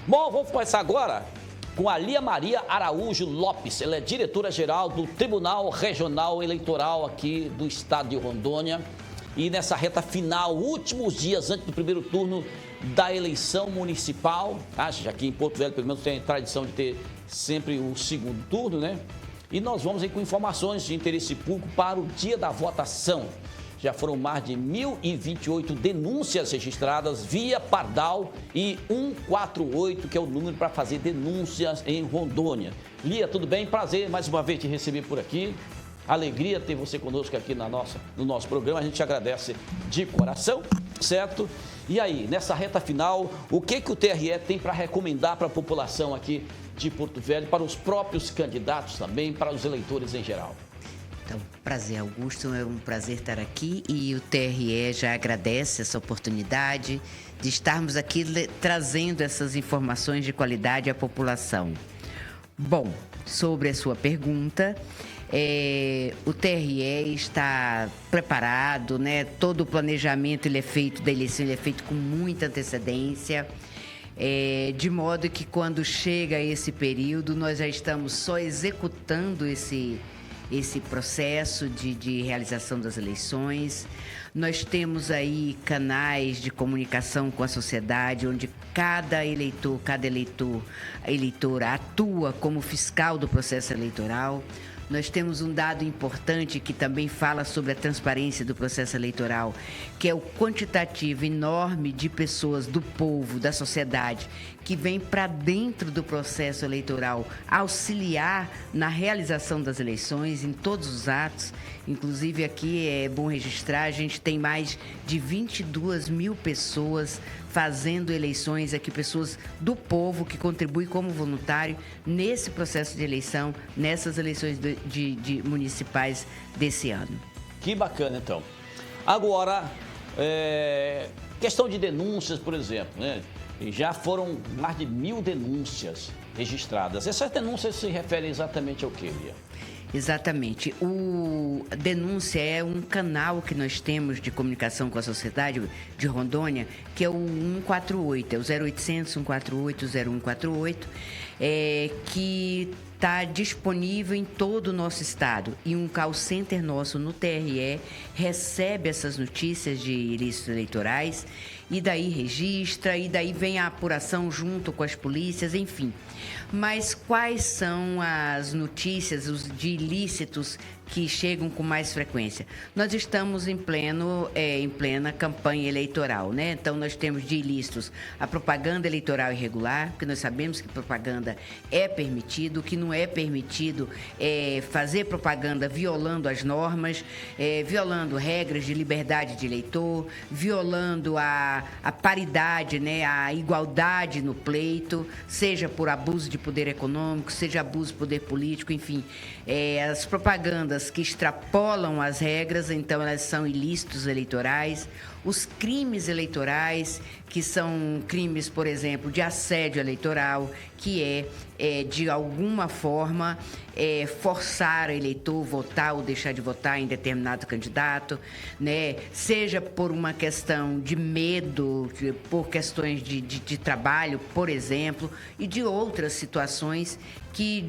Bom, vamos começar agora com a Lia Maria Araújo Lopes. Ela é diretora-geral do Tribunal Regional Eleitoral aqui do estado de Rondônia. E nessa reta final, últimos dias antes do primeiro turno da eleição municipal, já que em Porto Velho, pelo menos, tem a tradição de ter sempre o segundo turno, né? E nós vamos aí com informações de interesse público para o dia da votação. Já foram mais de 1.028 denúncias registradas via Pardal e 148, que é o número para fazer denúncias em Rondônia. Lia, tudo bem? Prazer mais uma vez te receber por aqui. Alegria ter você conosco aqui no nosso programa. A gente agradece de coração, certo? E aí, nessa reta final, o que o TRE tem para recomendar para a população aqui de Porto Velho, para os próprios candidatos também, para os eleitores em geral? Então, prazer, Augusto, é um prazer estar aqui e o TRE já agradece essa oportunidade de estarmos aqui trazendo essas informações de qualidade à população. Bom, sobre a sua pergunta, o TRE está preparado, né? Todo o planejamento da eleição ele é feito com muita antecedência, de modo que quando chega esse período nós já estamos só executando esse processo de realização das eleições. Nós temos aí canais de comunicação com a sociedade, onde cada eleitora atua como fiscal do processo eleitoral. Nós temos um dado importante que também fala sobre a transparência do processo eleitoral, que é o quantitativo enorme de pessoas do povo, da sociedade, que vem para dentro do processo eleitoral auxiliar na realização das eleições, em todos os atos. Inclusive aqui é bom registrar, a gente tem mais de 22 mil pessoas fazendo eleições aqui, pessoas do povo que contribuem como voluntário nesse processo de eleição, nessas eleições de municipais desse ano. Que bacana, então. Agora, questão de denúncias, por exemplo, né? Já foram mais de 1.000 denúncias registradas. Essas denúncias se referem exatamente ao que, Lia? Exatamente. A denúncia é um canal que nós temos de comunicação com a sociedade de Rondônia, que é o 148, é o 0800 148 0148, que está disponível em todo o nosso estado. E um call center nosso no TRE recebe essas notícias de ilícitos eleitorais e daí registra, e daí vem a apuração junto com as polícias, enfim. Mas quais são as notícias de ilícitos que chegam com mais frequência? Nós estamos em plena campanha eleitoral, né? Então, nós temos de ilícitos a propaganda eleitoral irregular, porque nós sabemos que propaganda é permitido, o que não é permitido é fazer propaganda violando as normas, violando regras de liberdade de eleitor, violando a paridade, né? A igualdade no pleito, seja por abuso de poder econômico, seja abuso de poder político, enfim. As propagandas que extrapolam as regras, então elas são ilícitos eleitorais. Os crimes eleitorais, que são crimes, por exemplo, de assédio eleitoral, que de alguma forma, forçar o eleitor a votar ou deixar de votar em determinado candidato, né? Seja por uma questão de medo, por questões de trabalho, por exemplo, e de outras situações que,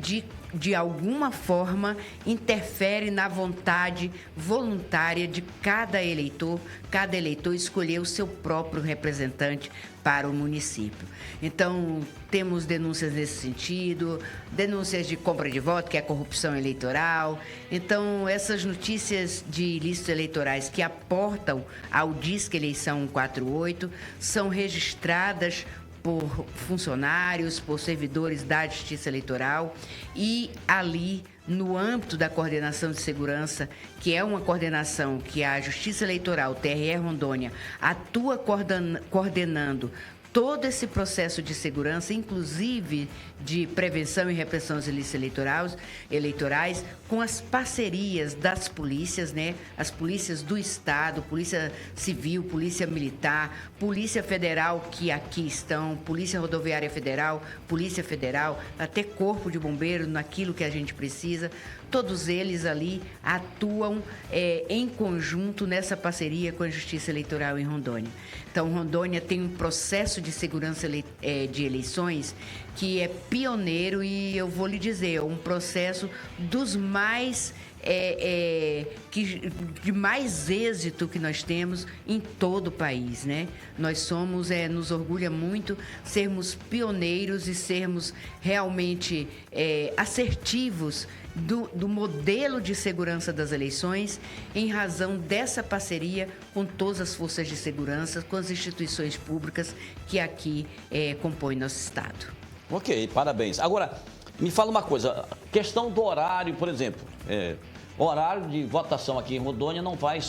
de alguma forma, interfere na vontade voluntária de cada eleitor escolher o seu próprio representante para o município. Então, temos denúncias nesse sentido, denúncias de compra de voto, que é a corrupção eleitoral. Então, essas notícias de ilícitos eleitorais que aportam ao Disque Eleição 148 são registradas por funcionários, por servidores da Justiça Eleitoral e ali no âmbito da coordenação de segurança, que é uma coordenação que a Justiça Eleitoral, TRE Rondônia, atua coordenando todo esse processo de segurança, inclusive de prevenção e repressão aos ilícitos eleitorais, com as parcerias das polícias, né? As polícias do Estado, Polícia Civil, Polícia Militar, Polícia Federal, que aqui estão, Polícia Rodoviária Federal, Polícia Federal, até Corpo de Bombeiro, naquilo que a gente precisa, todos eles ali atuam em conjunto nessa parceria com a Justiça Eleitoral em Rondônia. Então, Rondônia tem um processo de segurança de eleições que é pioneiro e eu vou lhe dizer, um processo dos mais de mais êxito que nós temos em todo o país, né? Nós somos, nos orgulha muito sermos pioneiros e sermos realmente assertivos do modelo de segurança das eleições em razão dessa parceria com todas as forças de segurança, com as instituições públicas que aqui compõem nosso Estado. Ok, parabéns. Agora, me fala uma coisa, questão do horário, por exemplo, horário de votação aqui em Rondônia não vai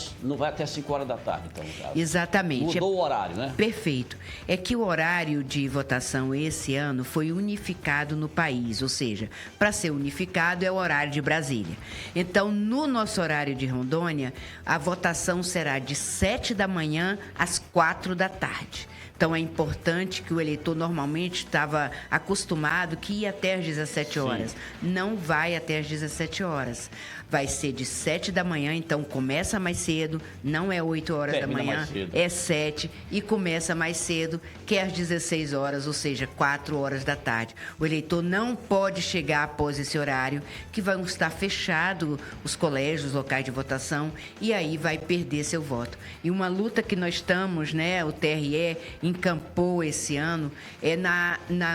até 5 horas da tarde, então, no caso. Exatamente. Mudou o horário, né? Perfeito. É que o horário de votação esse ano foi unificado no país, ou seja, para ser unificado é o horário de Brasília. Então, no nosso horário de Rondônia, a votação será de 7 da manhã às 4 da tarde. Então, é importante que o eleitor normalmente estava acostumado que ia até às 17 horas. Sim. Não vai até às 17 horas. Vai ser de 7 da manhã, então começa mais cedo, não é 8 horas da manhã, é 7 e começa mais cedo, que é às 16 horas, ou seja, 4 horas da tarde. O eleitor não pode chegar após esse horário, que vão estar fechados os colégios, os locais de votação, e aí vai perder seu voto. E uma luta que nós estamos, né, o TRE encampou esse ano,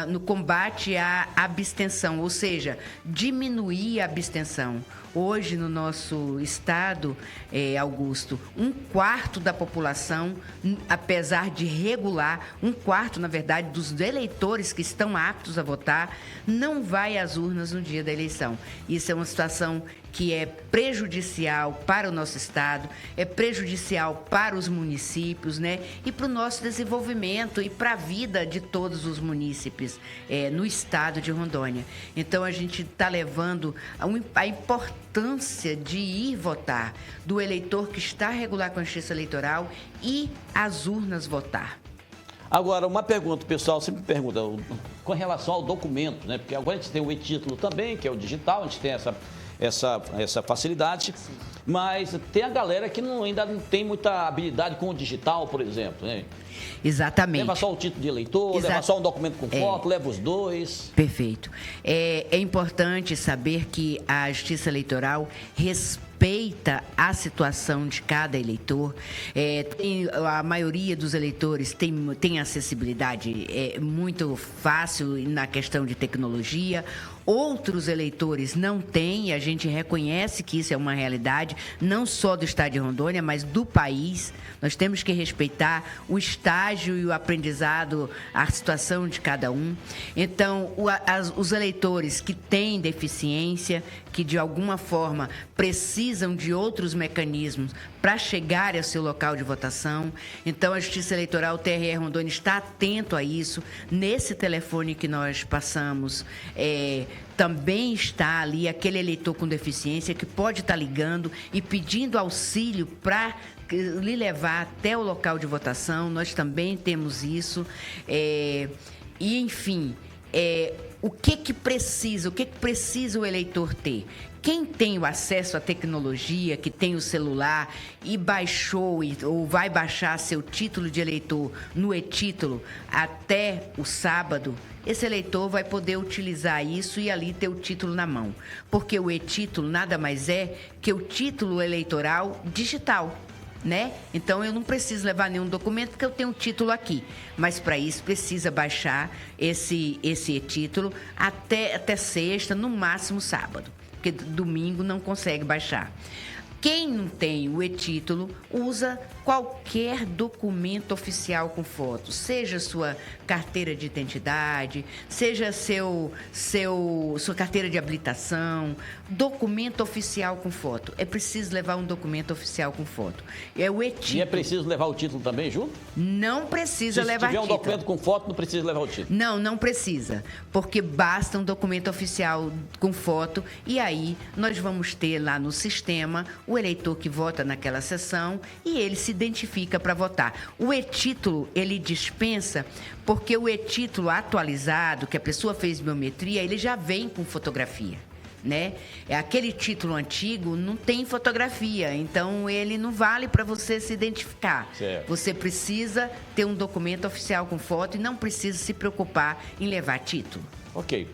no combate à abstenção, ou seja, diminuir a abstenção. Hoje, no nosso estado, Augusto, 1/4 da população, apesar de regular, 1/4, na verdade, dos eleitores que estão aptos a votar, não vai às urnas no dia da eleição. Isso é uma situação que é prejudicial para o nosso estado, é prejudicial para os municípios, né? E para o nosso desenvolvimento e para a vida de todos os munícipes no estado de Rondônia. Então, a gente está levando a importância de ir votar, do eleitor que está regular com a Justiça Eleitoral e às urnas votar. Agora, uma pergunta, o pessoal sempre pergunta, com relação ao documento, né? Porque agora a gente tem o e-título também, que é o digital, a gente tem essa facilidade, mas tem a galera que ainda não tem muita habilidade com o digital, por exemplo, né? Exatamente. Leva só o título de eleitor, leva só um documento com foto, leva os dois. Perfeito. É importante saber que a Justiça Eleitoral respeita a situação de cada eleitor. A maioria dos eleitores tem acessibilidade muito fácil na questão de tecnologia. Outros eleitores não têm, e a gente reconhece que isso é uma realidade, não só do estado de Rondônia, mas do país. Nós temos que respeitar o estágio e o aprendizado, a situação de cada um. Então, os eleitores que têm deficiência, que de alguma forma precisam de outros mecanismos para chegar ao seu local de votação. Então, a Justiça Eleitoral, o TRE Rondônia, está atento a isso. Nesse telefone que nós passamos, também está ali aquele eleitor com deficiência que pode estar ligando e pedindo auxílio para lhe levar até o local de votação. Nós também temos isso. Enfim, o que precisa o eleitor ter? Quem tem o acesso à tecnologia, que tem o celular e baixou ou vai baixar seu título de eleitor no e-título até o sábado, esse eleitor vai poder utilizar isso e ali ter o título na mão. Porque o e-título nada mais é que o título eleitoral digital, né? Então, eu não preciso levar nenhum documento porque eu tenho um título aqui. Mas, para isso, precisa baixar esse e-título até sexta, no máximo sábado. Porque domingo não consegue baixar. Quem não tem o e-título usa qualquer documento oficial com foto, seja sua carteira de identidade, seja sua carteira de habilitação, documento oficial com foto. É preciso levar um documento oficial com foto. É o e-título. E é preciso levar o título também junto? Não precisa levar título. Se tiver um documento com foto, não precisa levar o título? Não precisa, porque basta um documento oficial com foto e aí nós vamos ter lá no sistema o eleitor que vota naquela sessão e ele se identifica para votar. O e-título, ele dispensa, porque o e-título atualizado, que a pessoa fez biometria, ele já vem com fotografia, né? Aquele título antigo não tem fotografia, então ele não vale para você se identificar. Certo. Você precisa ter um documento oficial com foto e não precisa se preocupar em levar título. Ok.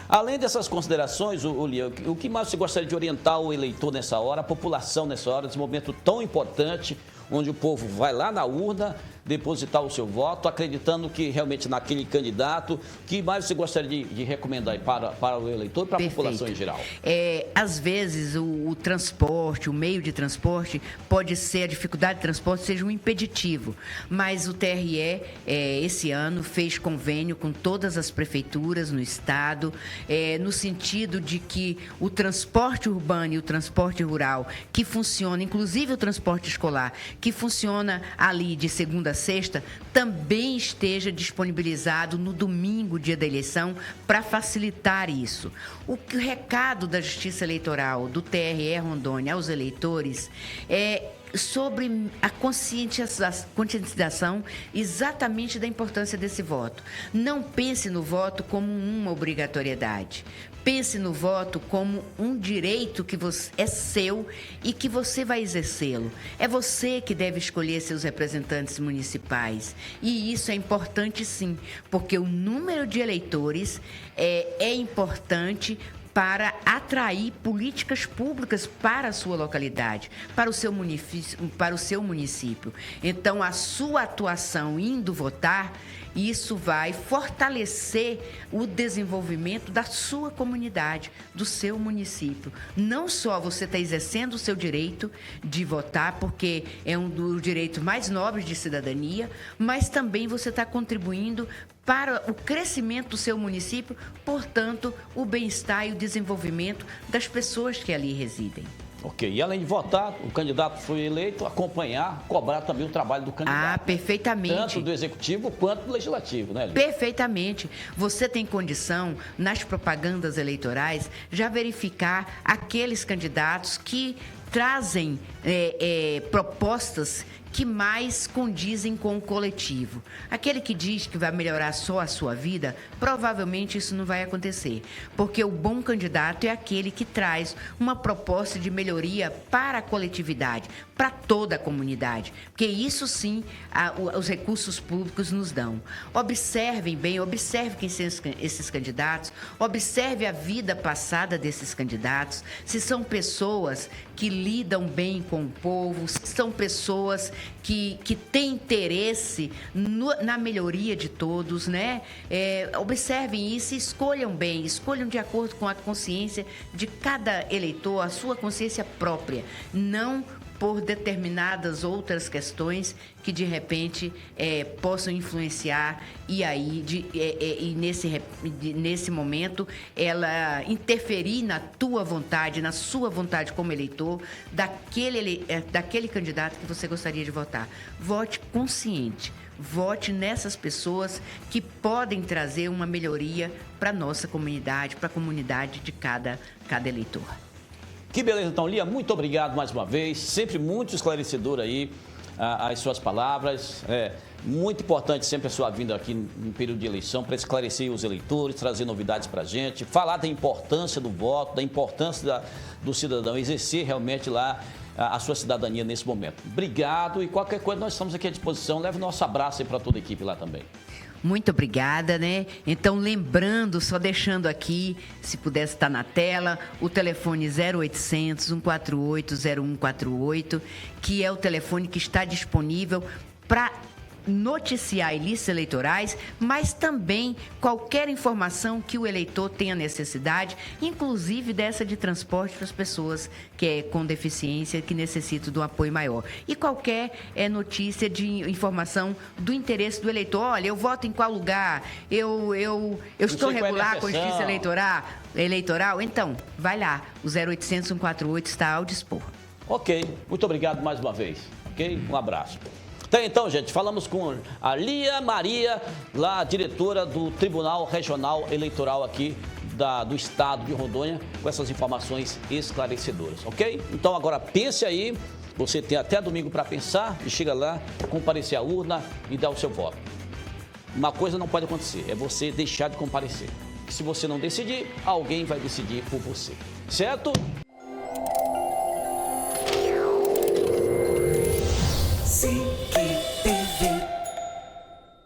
Além dessas considerações, Lia, o que mais você gostaria de orientar o eleitor nessa hora, a população nessa hora, nesse momento tão importante, onde o povo vai lá na urna depositar o seu voto, acreditando que realmente naquele candidato, o que mais você gostaria de recomendar aí para o eleitor e para a população em geral? Às vezes o transporte, o meio de transporte, pode ser, a dificuldade de transporte seja um impeditivo, mas o TRE, esse ano, fez convênio com todas as prefeituras no estado, no sentido de que o transporte urbano e o transporte rural, que funciona, inclusive o transporte escolar, que funciona ali de segunda a sexta, também esteja disponibilizado no domingo, dia da eleição, para facilitar isso. O recado da Justiça Eleitoral, do TRE Rondônia aos eleitores é sobre a conscientização exatamente da importância desse voto. Não pense no voto como uma obrigatoriedade. Pense no voto como um direito que é seu e que você vai exercê-lo. É você que deve escolher seus representantes municipais. E isso é importante sim, porque o número de eleitores é importante para atrair políticas públicas para a sua localidade, para o seu município. Então, a sua atuação indo votar, isso vai fortalecer o desenvolvimento da sua comunidade, do seu município. Não só você está exercendo o seu direito de votar, porque é um dos direitos mais nobres de cidadania, mas também você está contribuindo para o crescimento do seu município, portanto, o bem-estar e o desenvolvimento das pessoas que ali residem. Ok, e além de votar, o candidato foi eleito, acompanhar, cobrar também o trabalho do candidato. Perfeitamente. Tanto do executivo quanto do legislativo, né, Lia? Perfeitamente. Você tem condição, nas propagandas eleitorais, já verificar aqueles candidatos que trazem propostas que mais condizem com o coletivo. Aquele que diz que vai melhorar só a sua vida, provavelmente isso não vai acontecer, porque o bom candidato é aquele que traz uma proposta de melhoria para a coletividade, para toda a comunidade, porque isso sim os recursos públicos nos dão. Observem bem, observe quem são esses candidatos, observe a vida passada desses candidatos, se são pessoas que lidam bem com o povo, se são pessoas que têm interesse na melhoria de todos, né? Observem isso e escolham bem, escolham de acordo com a consciência de cada eleitor, a sua consciência própria, não por determinadas outras questões que de repente possam influenciar e aí nesse momento ela interferir na tua vontade, na sua vontade como eleitor daquele candidato que você gostaria de votar. Vote consciente. Vote nessas pessoas que podem trazer uma melhoria para a nossa comunidade, para a comunidade de cada eleitor. Que beleza, então, Lia, muito obrigado mais uma vez, sempre muito esclarecedor aí as suas palavras, muito importante sempre a sua vinda aqui no período de eleição para esclarecer os eleitores, trazer novidades para a gente, falar da importância do voto, da importância do cidadão exercer realmente lá a sua cidadania nesse momento. Obrigado e qualquer coisa nós estamos aqui à disposição, leve o nosso abraço aí para toda a equipe lá também. Muito obrigada, né? Então, lembrando, só deixando aqui, se pudesse estar na tela, o telefone 0800 148 0148, que é o telefone que está disponível para noticiar ilícitos eleitorais, mas também qualquer informação que o eleitor tenha necessidade, inclusive dessa de transporte para as pessoas com deficiência, que necessitam de um apoio maior. E qualquer notícia de informação do interesse do eleitor. Olha, eu voto em qual lugar? Eu estou regular com a justiça eleitoral? Então, vai lá. O 0800 148 está ao dispor. Ok. Muito obrigado mais uma vez. Ok? Um abraço. Então, gente, falamos com a Lia Maria, lá diretora do Tribunal Regional Eleitoral aqui do estado de Rondônia, com essas informações esclarecedoras, ok? Então, agora pense aí, você tem até domingo para pensar e chega lá, comparecer à urna e dar o seu voto. Uma coisa não pode acontecer, é você deixar de comparecer. que se você não decidir, alguém vai decidir por você. Certo?